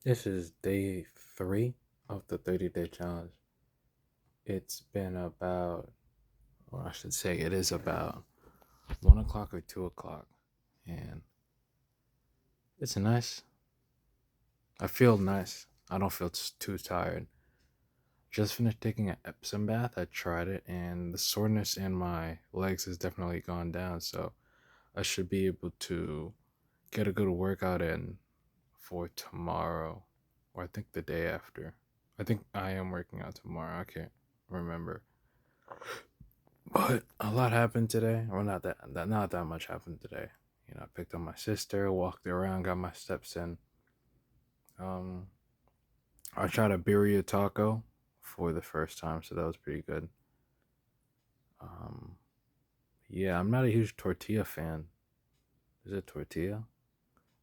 This is day 3 of the 30-day challenge. It's been about, or I should say, it is about 1 o'clock or 2 o'clock. And it's nice. I feel nice. I don't feel too tired. Just finished taking an Epsom bath. I tried it, and the soreness in my legs has definitely gone down. So I should be able to get a good workout in for tomorrow, or I think the day after. I think I am working out tomorrow. I can't remember. But a lot happened today. Well, not that much happened today. I picked up my sister, walked around, got my steps in. Um, I tried a birria taco for the first time, so that was pretty good. Um, yeah, I'm not a huge tortilla fan. Is it tortilla?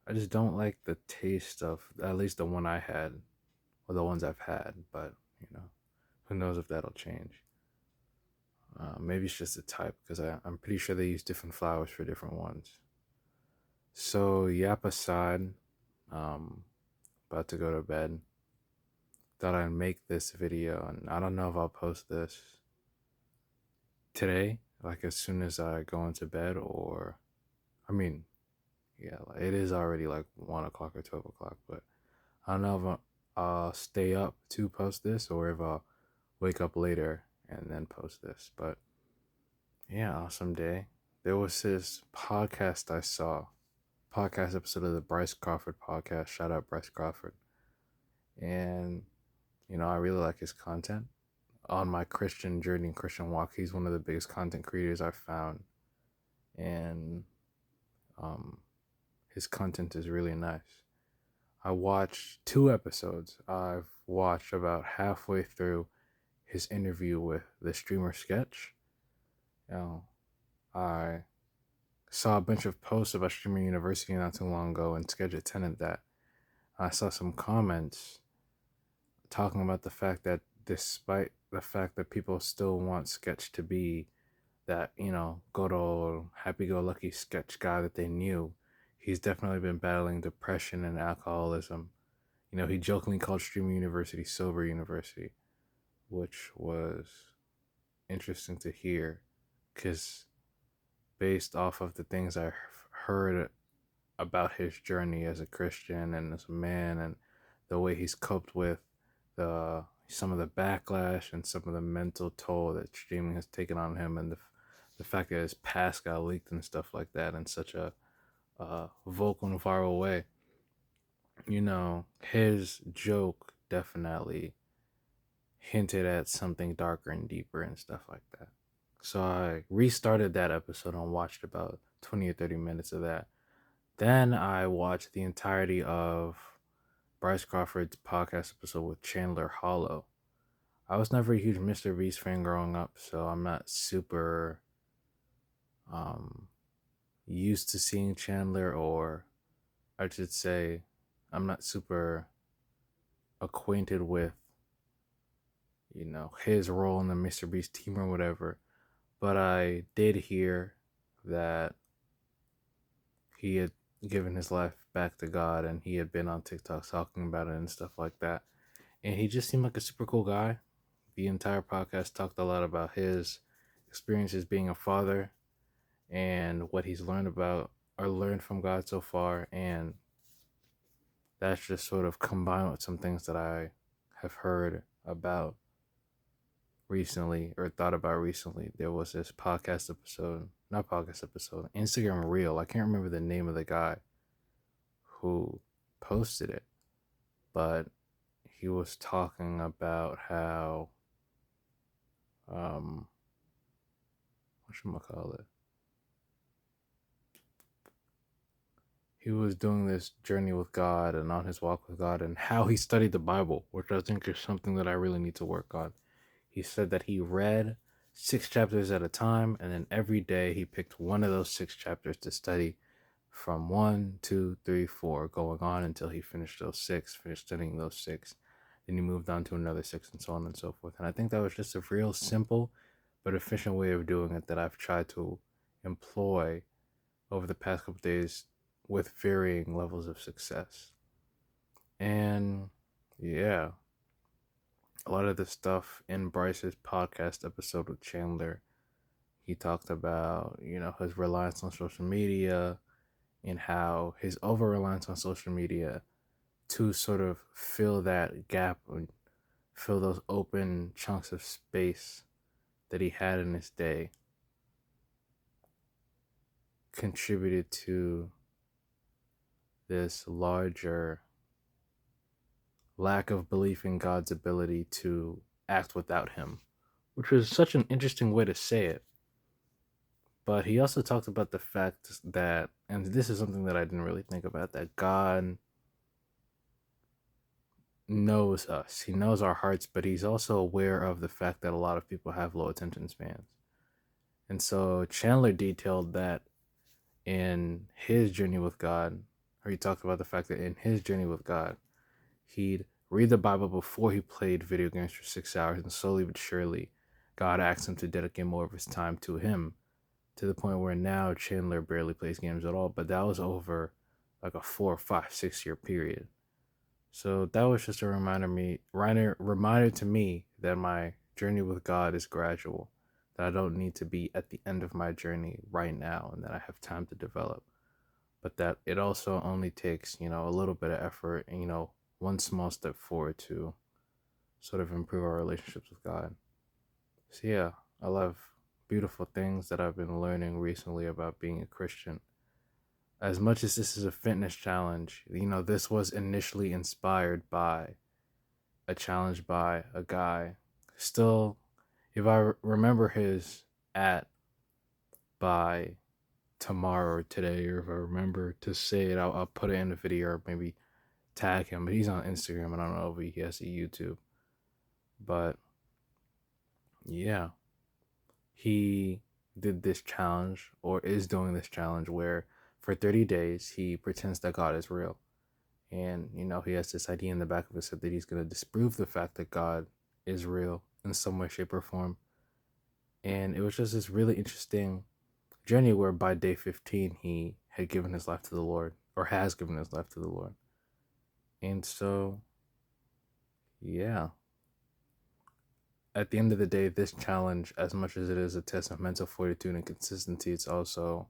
I just don't like the taste of at least the one I had, or the ones I've had. But who knows if that'll change? Maybe it's just a type because I'm pretty sure they use different flours for different ones. So yap aside, um, about to go to bed. Thought I'd make this video, and I don't know if I'll post this today, like as soon as I go into bed, or I mean, yeah, like, it is already like 1 o'clock or 12 o'clock, but I don't know if I'll stay up to post this or if I'll wake up later and then post this. But yeah, awesome day. There was this podcast I saw, podcast episode of the Bryce Crawford podcast. Shout out Bryce Crawford. And I really like his content. On my Christian journey and Christian walk, he's one of the biggest content creators I've found. And um, his content is really nice. I watched 2 episodes. I've watched about halfway through his interview with the streamer Sketch. You know, I saw a bunch of posts about Streamer University not too long ago, and Sketch attended that. I saw some comments talking about the fact that despite the fact that people still want Sketch to be that, good old happy go lucky Sketch guy that they knew, he's definitely been battling depression and alcoholism. He jokingly called Streamer University Sober University, which was interesting to hear because based off of the things I heard about his journey as a Christian and as a man and the way he's coped with the some of the backlash and some of the mental toll that streaming has taken on him, and the fact that his past got leaked and stuff like that in such a vocal and viral way. His joke definitely hinted at something darker and deeper and stuff like that. So I restarted that episode and watched about 20 or 30 minutes of that. Then I watched the entirety of Bryce Crawford's podcast episode with Chandler Hollow. I was never a huge Mr. Beast fan growing up, so I'm not super um, used to seeing Chandler, or I should say, I'm not super acquainted with, his role in the Mr. Beast team or whatever. But I did hear that he had given his life back to God and he had been on TikTok talking about it and stuff like that. And he just seemed like a super cool guy. The entire podcast talked a lot about his experiences being a father and what he's learned about or learned from God so far. And that's just sort of combined with some things that I have heard about recently or thought about recently. There was this podcast episode, not podcast episode, Instagram reel. I can't remember the name of the guy who posted it, but he was talking about how what should I call it? He was doing this journey with God and on his walk with God and how he studied the Bible, which I think is something that I really need to work on. He said that he read 6 chapters at a time, and then every day he picked one of those 6 chapters to study from one, two, three, four, going on until he finished those six, finished studying those six. Then he moved on to another six, and so on and so forth. And I think that was just a real simple but efficient way of doing it that I've tried to employ over the past couple days with varying levels of success. And yeah, a lot of the stuff in Bryce's podcast episode with Chandler, he talked about, his reliance on social media and how his over reliance on social media to sort of fill that gap and fill those open chunks of space that he had in his day contributed to this larger lack of belief in God's ability to act without him, which was such an interesting way to say it. But he also talked about the fact that, and this is something that I didn't really think about, that God knows us. He knows our hearts, but he's also aware of the fact that a lot of people have low attention spans. And so Chandler detailed that in his journey with God, or he talked about the fact that in his journey with God, he'd read the Bible before he played video games for 6 hours, and slowly but surely, God asked him to dedicate more of his time to him, to the point where now Chandler barely plays games at all. But that was over like a 4, 5, 6 year period. So that was just a reminder to me that my journey with God is gradual, that I don't need to be at the end of my journey right now, and that I have time to develop. But that it also only takes, a little bit of effort and, one small step forward to sort of improve our relationships with God. So yeah, I love beautiful things that I've been learning recently about being a Christian. As much as this is a fitness challenge, this was initially inspired by a challenge by a guy. Still, if I remember his at by tomorrow or today, or if I remember to say it, I'll put it in the video or maybe tag him. But he's on Instagram, and I don't know if he has a YouTube. But yeah, he did this challenge or is doing this challenge where for 30 days he pretends that God is real. And, he has this idea in the back of his head that he's going to disprove the fact that God is real in some way, shape, or form. And it was just this really interesting journey where by day 15, he had given his life to the Lord, or has given his life to the Lord. And so, yeah. At the end of the day, this challenge, as much as it is a test of mental fortitude and consistency, it's also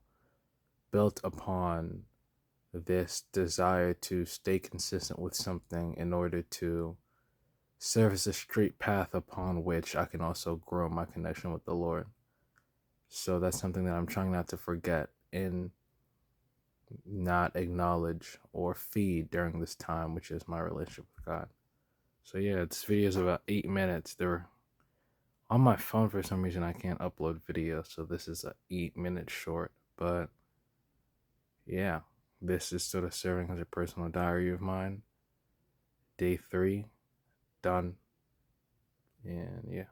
built upon this desire to stay consistent with something in order to serve as a straight path upon which I can also grow my connection with the Lord. So that's something that I'm trying not to forget and not acknowledge or feed during this time, which is my relationship with God. So yeah, this video is about 8 minutes. They're on my phone for some reason. I can't upload video, so this is a 8 minute short. But yeah, this is sort of serving as a personal diary of mine. Day 3 done. And yeah.